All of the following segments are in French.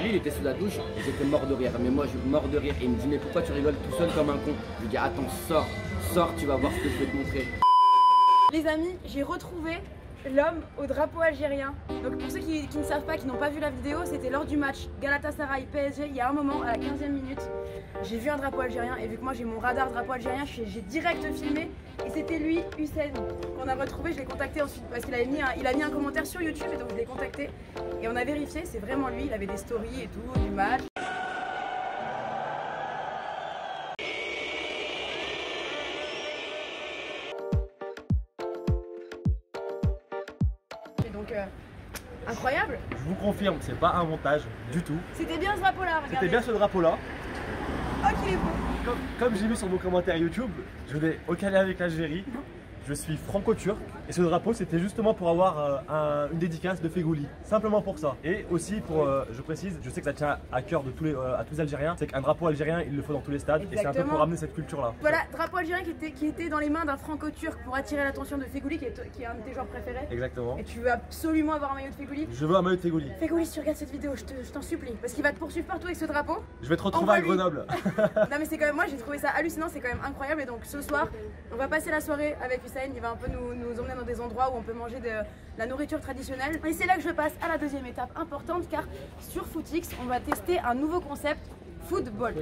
Lui, il était sous la douche, j'étais mort de rire. Mais moi, je mort de rire. Et il me dit, mais pourquoi tu rigoles tout seul comme un con? Je lui dis, attends, sors, tu vas voir ce que je vais te montrer. Les amis, j'ai retrouvé l'homme au drapeau algérien. Donc pour ceux qui ne savent pas, qui n'ont pas vu la vidéo, c'était lors du match Galatasaray PSG. Il y a un moment, à la 15e minute, j'ai vu un drapeau algérien et vu que moi j'ai mon radar drapeau algérien, j'ai direct filmé et c'était lui, Hussein, qu'on a retrouvé. Je l'ai contacté ensuite parce qu'il a mis un commentaire sur YouTube et donc je l'ai contacté et on a vérifié, c'est vraiment lui. Il avait des stories et tout du match. Donc incroyable. Je vous confirme, c'est pas un montage du tout. C'était bien ce drapeau-là, regardez. C'était bien ce drapeau-là. Oh qu'il est beau. Comme j'ai vu sur vos commentaires YouTube, je vais au Calais avec l'Algérie. Je suis franco-turc et ce drapeau c'était justement pour avoir une dédicace de Fegouli, simplement pour ça. Et aussi pour, je précise, je sais que ça tient à cœur de à tous les Algériens, c'est qu'un drapeau algérien il le faut dans tous les stades. Exactement. Et c'est un peu pour ramener cette culture là. Voilà, drapeau algérien qui était dans les mains d'un franco-turc pour attirer l'attention de Fegouli qui est un de tes joueurs préférés. Exactement. Et tu veux absolument avoir un maillot de Fegouli. Je veux un maillot de Fegouli. Fegouli, si tu regardes cette vidéo, je t'en supplie, parce qu'il va te poursuivre partout avec ce drapeau. Je vais te retrouver à Grenoble. Non mais c'est quand même, moi j'ai trouvé ça hallucinant, c'est quand même incroyable. Et donc ce soir, on va passer la soirée avec Hussein, il va un peu nous emmener dans des endroits où on peut manger de la nourriture traditionnelle. Et c'est là que je passe à la deuxième étape importante, car sur Footix, on va tester un nouveau concept, Football.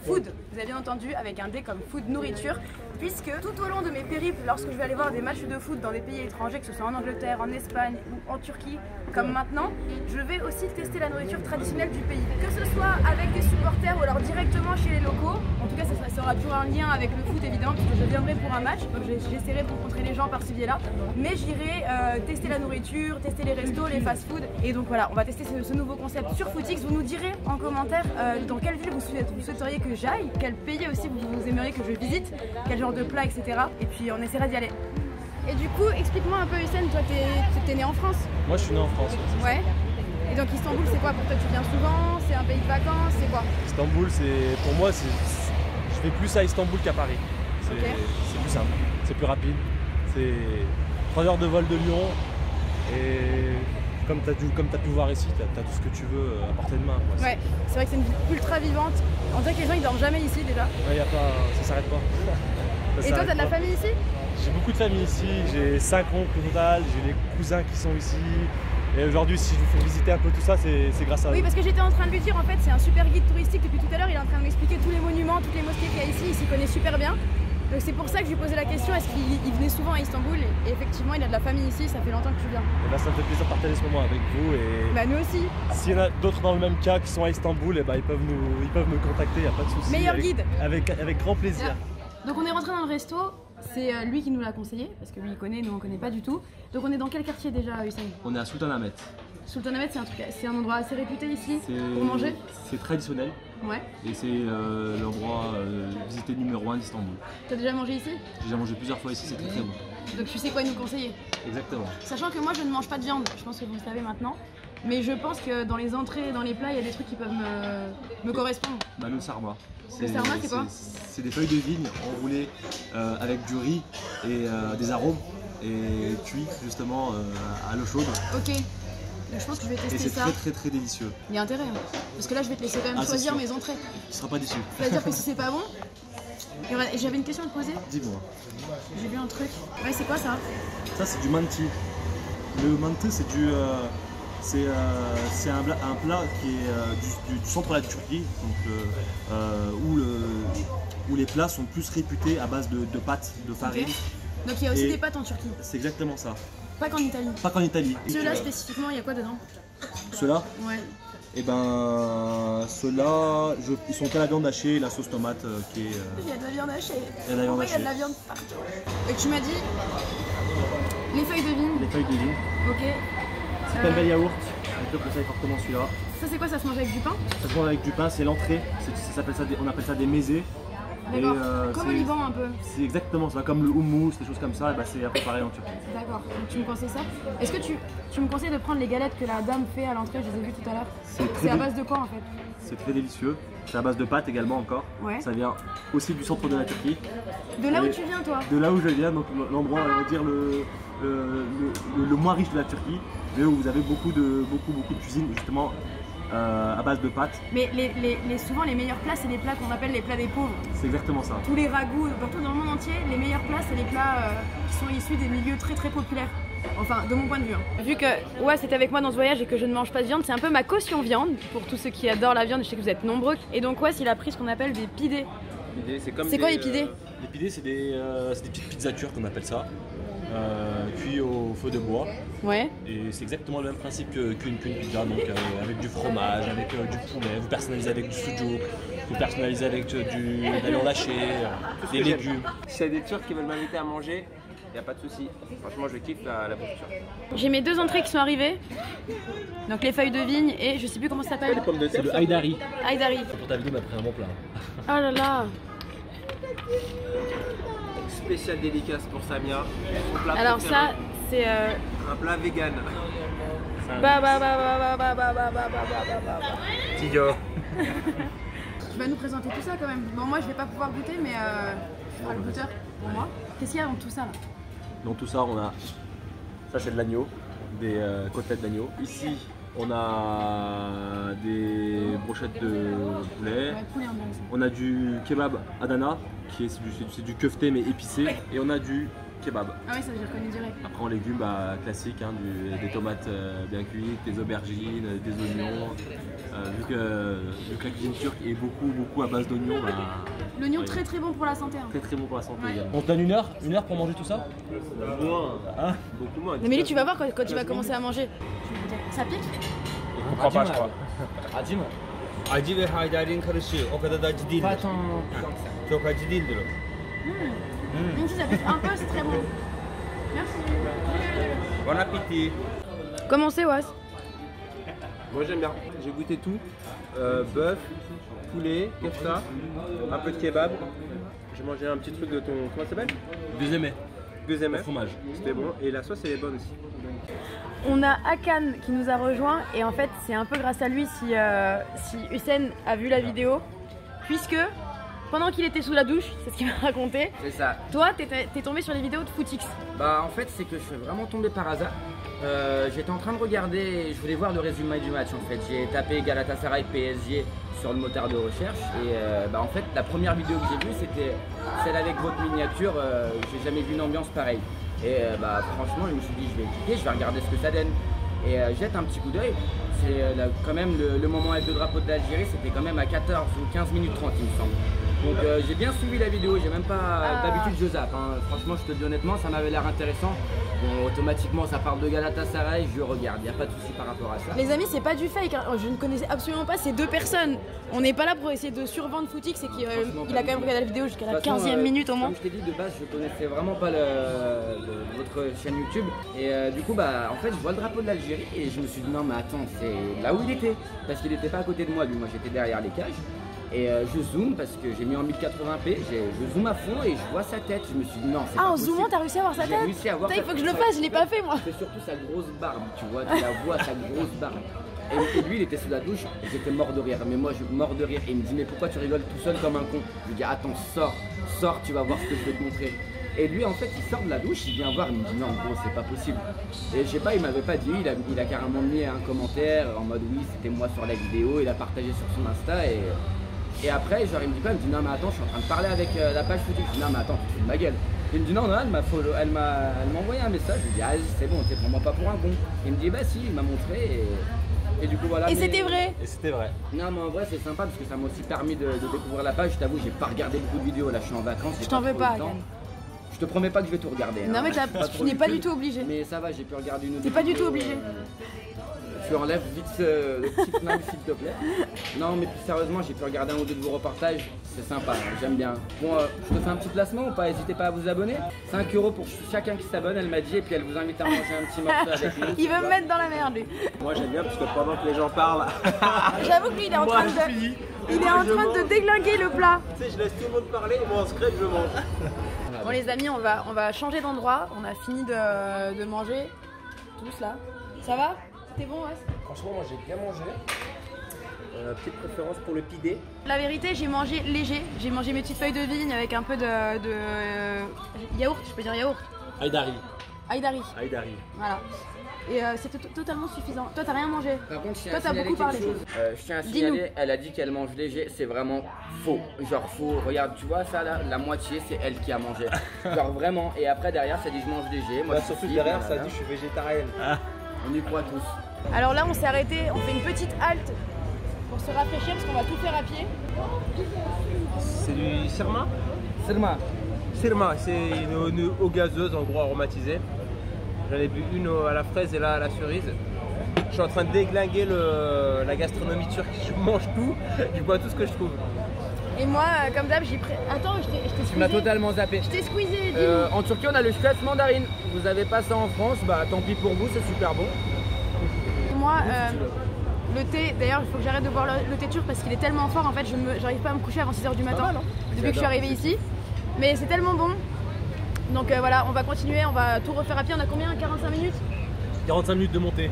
Food, vous avez bien entendu, avec un D comme food, nourriture, puisque tout au long de mes périples, lorsque je vais aller voir des matchs de foot dans des pays étrangers, que ce soit en Angleterre, en Espagne ou en Turquie, comme maintenant, je vais aussi tester la nourriture traditionnelle du pays. Que ce soit avec des supporters ou alors directement chez les locaux, en tout cas ça sera toujours un lien avec le foot évidemment, parce que je viendrai pour un match, donc j'essaierai de rencontrer les gens par ci biais-là, mais j'irai tester la nourriture, tester les restos, les fast-food, et donc voilà, on va tester ce nouveau concept sur Footix. Vous nous direz en commentaire dans quelle ville vous souhaiteriez que j'aille, quel pays aussi vous aimeriez que je visite, quel genre de plat, etc. Et puis on essaiera d'y aller. Et du coup, explique-moi un peu Hussein, toi t'es né en France? Moi je suis né en France. Ouais. Et donc Istanbul c'est quoi pour toi? Tu viens souvent? C'est un pays de vacances? C'est quoi? Istanbul c'est, pour moi je vais plus à Istanbul qu'à Paris. C'est plus simple, c'est plus rapide. C'est 3 heures de vol de Lyon et comme tu as pu voir ici, tu as tout ce que tu veux à portée de main. Quoi. Ouais, c'est vrai que c'est une ville ultra vivante. On dirait que les gens ils dorment jamais ici déjà. Ouais, ça s'arrête pas. Et toi, t'as de la famille ici? J'ai beaucoup de famille ici, j'ai 5 oncles au total, j'ai des cousins qui sont ici. Et aujourd'hui, si je vous fais visiter un peu tout ça, c'est grâce à eux. Oui, parce que j'étais en train de lui dire, en fait, c'est un super guide touristique depuis tout à l'heure. Il est en train de m'expliquer tous les monuments, toutes les mosquées qu'il y a ici. Il s'y connaît super bien. Donc c'est pour ça que je lui posais la question, est-ce qu'il venait souvent à Istanbul? Et effectivement, il a de la famille ici, ça fait longtemps que tu viens. Et bah, ça me fait plaisir de partager ce moment avec vous. Et bah nous aussi. S'il y en a d'autres dans le même cas qui sont à Istanbul, et bah, ils peuvent me contacter, il n'y a pas de souci. Meilleur guide. Avec grand plaisir. Donc on est rentré dans le resto, c'est lui qui nous l'a conseillé, parce que lui il connaît, nous on connaît pas du tout. Donc on est dans quel quartier déjà, Hussein? On est à Sultanahmet. Sultanahmet, c'est un endroit assez réputé ici pour manger? C'est traditionnel. Ouais. Et c'est l'endroit visité numéro 1 d'Istanbul. Tu as déjà mangé ici? J'ai déjà mangé plusieurs fois ici, c'était très bon. Donc tu sais quoi nous conseiller? Exactement. Sachant que moi je ne mange pas de viande, je pense que vous le savez maintenant. Mais je pense que dans les entrées et dans les plats, il y a des trucs qui peuvent me correspondre. Bah, le sarma. Le sarma, c'est quoi? C'est des feuilles de vigne enroulées avec du riz et des arômes et cuits justement à l'eau chaude. Ok. Donc, je pense que je vais tester ça. Et c'est très délicieux. Il y a intérêt, hein. Parce que là je vais te laisser quand même choisir mes entrées. Tu seras pas déçu. C'est-à-dire que si c'est pas bon. J'avais une question à te poser. Dis-moi. J'ai vu un truc. Ouais, c'est quoi ça? Ça c'est du manti. Le manti c'est du... c'est un plat qui est du centre de la Turquie, donc, où les plats sont plus réputés à base de pâtes, de farine. Okay. Donc il y a aussi des pâtes en Turquie. C'est exactement ça. Pas qu'en Italie. Pas qu'en Italie. Ceux-là spécifiquement, il y a quoi dedans? Ceux-là? Ouais. Et ben ceux-là, ils sont qu'à la viande hachée et la sauce tomate qui est... Il y a de la viande hachée. Il y a de la viande hachée. Il y a de la viande partout. Et tu m'as dit les feuilles de vigne. Les feuilles de vigne. Ok. C'est pas le yaourt. Je te conseille fortement celui-là. Ça c'est quoi? Ça se mange avec du pain? Ça se mange avec du pain, c'est l'entrée. On appelle ça des mésés. D'accord. Comme au Liban un peu. C'est exactement ça, comme le houmous, des choses comme ça, et bah c'est un peu pareil en Turquie. D'accord, donc tu me conseilles ça. Est-ce que tu me conseilles de prendre les galettes que la dame fait à l'entrée? Je les ai vues tout à l'heure. C'est à base de quoi en fait? C'est très délicieux. C'est à base de pâtes également encore. Ouais. Ça vient aussi du centre de la Turquie. De là où tu viens toi? De là où je viens, donc l'endroit, on va dire le moins riche de la Turquie, mais où vous avez beaucoup de cuisine justement à base de pâtes. Mais souvent les meilleurs plats, c'est les plats qu'on appelle les plats des pauvres. C'est exactement ça. Tous les ragoûts, partout dans le monde entier, les meilleurs plats, c'est les plats qui sont issus des milieux très très populaires. Enfin, de mon point de vue. Hein. Vu que ouais, c'était avec moi dans ce voyage et que je ne mange pas de viande, c'est un peu ma caution viande pour tous ceux qui adorent la viande. Je sais que vous êtes nombreux. Et donc ouais, il a pris ce qu'on appelle des pidés. C'est quoi les pidés? Les pidés, c'est des petites pizzatures qu'on appelle ça, cuits au feu de bois. Ouais. Et c'est exactement le même principe qu'une pizza, donc avec du fromage, avec du poulet. Vous personnalisez avec du sujouk, vous personnalisez avec de la viande hachée, des légumes. S'il y a des Turcs qui veulent m'inviter à manger, il n'y a pas de souci. Franchement, je kiffe la bouffe turque. J'ai mes 2 entrées qui sont arrivées. Donc les feuilles de vigne et je sais plus comment ça s'appelle. C'est le haïdari. Haïdari. Pour ta vidéo, on a pris un bon plat. Oh là là. Spécial dédicace pour Samia. Son plat Alors préféré. ça, c'est Un plat vegan. Tidio. Tu vas nous présenter tout ça quand même. Bon, moi je vais pas pouvoir goûter, mais je ferai le goûteur pour moi. Qu'est-ce qu'il y a dans tout ça là? Dans tout ça, on a. Ça, c'est de l'agneau, des côtelettes d'agneau. Ici, on a des brochettes de poulet. Ouais, poulet intéressant. On a du kebab Adana, qui c'est du kefté mais épicé. Et on a du kebab. Ah oui, ça j'ai reconnu direct. Après en légumes classiques, hein, des tomates bien cuites, des aubergines, des oignons. Vu que la cuisine turque est beaucoup à base d'oignons, L'oignon ouais. très bon pour la santé. Hein. Très bon pour la santé Ouais. également. On te donne une heure pour manger tout ça? Moins. Hein? Beaucoup moins. Non mais lui tu vas voir quand tu vas commencer à manger. Ça pique? Je comprends pas, je crois. Acı mı? Acı ve haydari'nin karışığı. O kadar da acı değildir. Çok acı değildir o. Même si ça pique un peu, c'est très bon. Merci. Bon appétit. Comment c'est Was? Moi j'aime bien. J'ai goûté tout. Bœuf, poulet, kefta, un peu de kebab. J'ai mangé un petit truc de ton. Comment ça s'appelle? Deuxième mai, Deuxième au œuf. fromage. C'était bon. Et la sauce elle est bonne aussi. On a Hakan qui nous a rejoint et en fait c'est un peu grâce à lui si Hussein a vu la vidéo puisque pendant qu'il était sous la douche, c'est ce qu'il m'a raconté, C'est ça. toi t'es tombé sur les vidéos de Footix. Bah en fait c'est que je suis vraiment tombé par hasard. J'étais en train de regarder, je voulais voir le résumé du match en fait. J'ai tapé Galatasaray PSG sur le moteur de recherche et bah en fait la première vidéo que j'ai vue c'était celle avec votre miniature. J'ai jamais vu une ambiance pareille. Et bah franchement je me suis dit je vais cliquer, je vais regarder ce que ça donne. Et jette un petit coup d'œil. C'est quand même le moment avec le drapeau de l'Algérie, c'était quand même à 14 ou 15 minutes 30 il me semble. Donc j'ai bien suivi la vidéo, j'ai même pas d'habitude je zappe. Hein. Franchement je te dis honnêtement ça m'avait l'air intéressant. Bon automatiquement ça parle de Galatasaray, je regarde, il n'y a pas de souci par rapport à ça. Les amis c'est pas du fake, hein. Je ne connaissais absolument pas ces deux personnes. On n'est pas là pour essayer de survendre Footix, c'est qu'il a quand même regardé la vidéo jusqu'à la 15e minute au moins. Comme je t'ai dit de base je connaissais vraiment pas votre chaîne YouTube. Et du coup bah en fait je vois le drapeau de l'Algérie et je me suis dit non mais attends c'est là où il était. Parce qu'il était pas à côté de moi, lui moi j'étais derrière les cages. Et je zoome parce que j'ai mis en 1080p, je zoome à fond et je vois sa tête. Je me suis dit non, c'est pas Ah en possible. zoomant t'as réussi à voir sa J'ai tête? réussi à voir Putain, il sa faut que je le sa- fasse, je l'ai pas fait moi. C'est surtout sa grosse barbe, tu vois, tu la vois, sa grosse barbe. Et lui, il était sous la douche, et j'étais mort de rire. Mais moi, je mort de rire. Et il me dit, mais pourquoi tu rigoles tout seul comme un con? Je lui dis, attends, sors, tu vas voir ce que je vais te montrer. Et lui, en fait, il sort de la douche, il vient voir, il me dit, non, gros, c'est pas possible. Et je sais pas, il m'avait pas dit, il a carrément mis un commentaire en mode, oui, c'était moi sur la vidéo, il a partagé sur son Insta. Et après, genre, il me dit quoi? Il me dit, non, mais attends, je suis en train de parler avec la page Footix. Je dis, non, mais attends, tu te fous de ma gueule. Il me dit, non, elle m'a envoyé un message. Je lui dis, ah, c'est bon, tu prends-moi pas pour un con. Il me dit, bah si, il m'a montré. Et du coup, voilà. Et mais- c'était vrai. Et c'était vrai. Non, mais en vrai, c'est sympa parce que ça m'a aussi permis de découvrir la page. Je t'avoue, j'ai pas regardé beaucoup de vidéos. Là, je suis en vacances. j'ai Je t'en veux trop pas, le temps. Yann. Je te promets pas que je vais tout regarder. Non hein. mais Je suis pas tu trop n'es pas YouTube, du tout obligé. Mais ça va, j'ai pu regarder une ou deux T'es pas du vidéos, tout obligé. Tu enlèves vite le petit knife s'il te plaît. Non mais plus sérieusement j'ai pu regarder un ou deux de vos reportages, c'est sympa, hein, j'aime bien. Bon je te fais un petit placement ou pas, n'hésitez pas à vous abonner. 5 € pour chacun qui s'abonne, elle m'a dit, et puis elle vous invite à manger un petit morceau avec nous. Il veut me mettre dans la merde lui. Moi j'aime bien parce que pendant que les gens parlent, J'avoue que lui il est en train de déglinguer le plat. tu sais, je laisse tout le monde parler et moi en secret je mange. Bon les amis, on va changer d'endroit. On a fini de manger tous là. Ça va? C'était bon ouais? Franchement, moi j'ai bien mangé. Petite préférence pour le pidé. La vérité, j'ai mangé léger. J'ai mangé mes petites feuilles de vigne avec un peu de yaourt, je peux dire yaourt. Haïdari. Haïdari. Haïdari. Voilà. Et c'était totalement suffisant. Toi, t'as rien mangé. Par contre, je tiens Toi, à t'as signaler beaucoup quelque parlé. chose. Je tiens à signaler, elle a dit qu'elle mange léger, c'est vraiment faux. Genre faux, regarde, tu vois ça là, la moitié c'est elle qui a mangé. Genre vraiment, et après derrière ça dit je mange léger. Moi, Surtout derrière, ça dit je suis végétarienne. On y croit tous. Alors là, on s'est arrêté, on fait une petite halte pour se rafraîchir parce qu'on va tout faire à pied. C'est du sirma? Seulement. Sirma, c'est une eau gazeuse en gros aromatisée. J'en ai bu une à la fraise et là à la cerise. Je suis en train de déglinguer la gastronomie turque. Je mange tout, je bois tout ce que je trouve. Et moi, comme d'hab, j'ai pris. Attends, je t'ai Tu m'as squeezé. totalement zappé. Je t'ai squeezé, dis-nous. En Turquie, on a le chouette mandarine. Vous avez pas ça en France, bah tant pis pour vous, c'est super bon. Moi, le thé, d'ailleurs, il faut que j'arrête de boire le thé turc parce qu'il est tellement fort. En fait, j'arrive pas à me coucher avant 6h du matin depuis que je suis arrivée ici. Mais c'est tellement bon. Donc voilà, on va continuer, on va tout refaire à pied. On a combien? 45 minutes? 45 minutes de montée.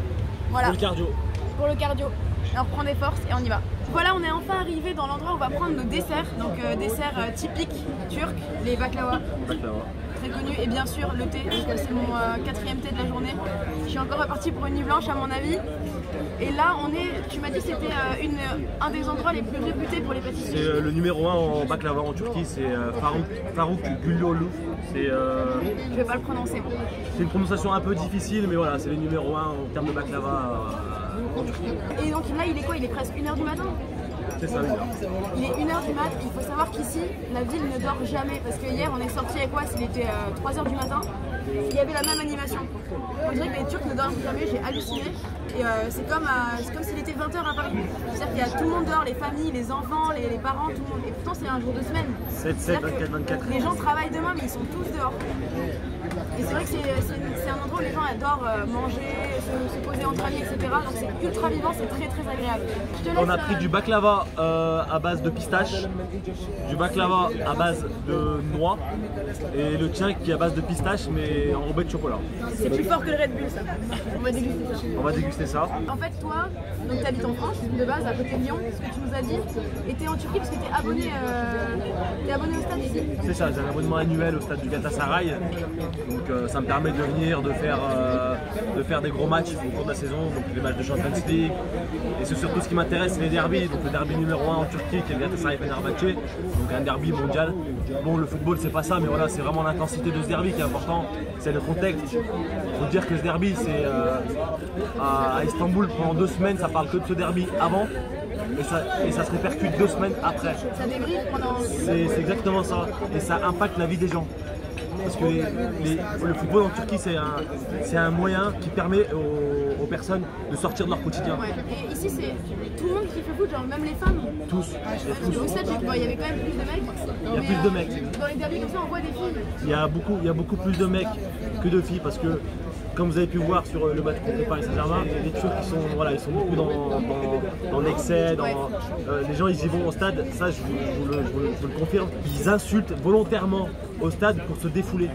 Voilà. Pour le cardio. Pour le cardio. Et on reprend des forces et on y va. Voilà, on est enfin arrivé dans l'endroit où on va prendre nos desserts. Donc desserts typiques turcs, les baklava. Très connu, et bien sûr le thé, parce que c'est mon 4e thé de la journée. Je suis encore repartie pour une nuit blanche à mon avis. Et là on est, tu m'as dit que c'était un des endroits les plus réputés pour les pâtisseries. C'est le numéro 1 en baklava en Turquie, c'est Faruk Gülolu. Je vais pas le prononcer. C'est une prononciation un peu difficile, mais voilà, c'est le numéro 1 en termes de baklava en Turquie. Et donc là il est quoi? Il est presque 1h du matin? C'est ça, les gars. Il est 1h du mat, il faut savoir qu'ici, la ville ne dort jamais. Parce que hier, on est sorti avec quoi? Il était 3h du matin. Il y avait la même animation. On dirait que les Turcs ne dorment jamais, j'ai halluciné. Et c'est comme s'il était 20h à Paris. C'est-à-dire qu'il y a tout le monde dehors, les familles, les enfants, les parents, tout le monde. Et pourtant, c'est un jour de semaine. 7, 24. Les gens travaillent demain, mais ils sont tous dehors. Et c'est vrai que c'est un endroit où les gens adorent manger, se poser entre amis, etc. Donc c'est ultra vivant, c'est très très agréable. Je te laisse, On a pris du baklava à base de pistache, du baklava à base de noix et le tien qui est à base de pistache mais enrobé de chocolat. c'est plus fort que le Red Bull ça. On va déguster ça. On va déguster ça. En fait, toi, donc t'habites en France, de base, à côté de Lyon, ce que tu nous as dit, et t'es en Turquie parce que t'es abonné au stade ici. C'est ça, j'ai un abonnement annuel au stade du Galatasaray. Donc ça me permet de venir, de faire des gros matchs au cours de la saison, donc les matchs de Champions League. Et c'est surtout ce qui m'intéresse, c'est les derbys. Donc le derby numéro 1 en Turquie qui est le Galatasaray-Fenerbahçe, donc un derby mondial. Bon, le football c'est pas ça, mais voilà, c'est vraiment l'intensité de ce derby qui est important, c'est le contexte. Il faut dire que ce derby, c'est à Istanbul pendant 2 semaines, ça parle que de ce derby avant. Et ça se répercute 2 semaines après. Ça débriefe pendant. C'est exactement ça. Et ça impacte la vie des gens. Parce que le football en Turquie, c'est un moyen qui permet aux personnes de sortir de leur quotidien. Ouais. Et ici, c'est tout le monde qui fait foot, genre même les femmes. Tous. Parce qu'au stade, il y avait quand même plus de mecs. Il y a plus de mecs. Dans les derbys comme ça, on voit des filles. Il y a beaucoup plus de mecs que de filles parce que, comme vous avez pu voir sur le match contre Paris Saint-Germain, les Turcs ils sont beaucoup dans l'excès, les gens ils y vont au stade, ça je vous le confirme, ils insultent volontairement au stade pour se défouler.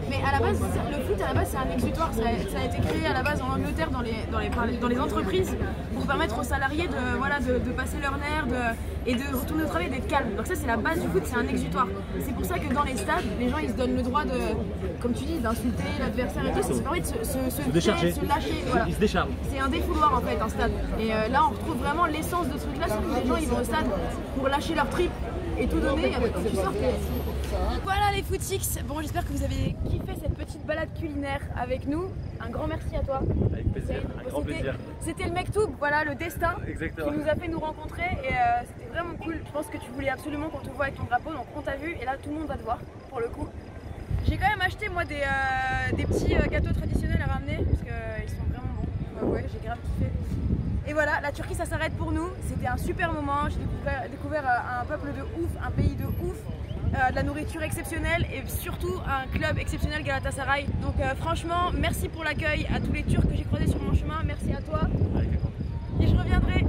Mais à la base, le foot à la base c'est un exutoire, ça a été créé à la base en Angleterre dans les entreprises pour permettre aux salariés de passer leur nerf et de retourner au travail et d'être calme. Donc ça c'est la base du foot, c'est un exutoire. C'est pour ça que dans les stades, les gens ils se donnent le droit de, comme tu dis, d'insulter l'adversaire et tout, ça permet de se décharger, se lâcher. Voilà. Ils se déchargent. C'est un défouloir en fait un stade. Et là on retrouve vraiment l'essence de ce truc là, c'est que les gens ils vont au stade pour lâcher leur trip et tout donner et après quand tu sors Voilà les Footix, bon j'espère que vous avez kiffé cette petite balade culinaire avec nous. Un grand merci à toi. Avec plaisir, un grand plaisir. C'était le Mektoub, voilà le destin Exactement. qui nous a fait nous rencontrer et c'était vraiment cool. Je pense que tu voulais absolument qu'on te voit avec ton drapeau, donc on t'a vu et là tout le monde va te voir pour le coup. J'ai quand même acheté moi des petits gâteaux traditionnels à ramener parce qu'ils sont vraiment bons. Ouais, j'ai grave kiffé. Et voilà, la Turquie ça s'arrête pour nous. C'était un super moment, j'ai découvert un peuple de ouf, un pays de ouf. De la nourriture exceptionnelle et surtout un club exceptionnel Galatasaray. Donc franchement, merci pour l'accueil à tous les Turcs que j'ai croisés sur mon chemin. Merci à toi. Et je reviendrai.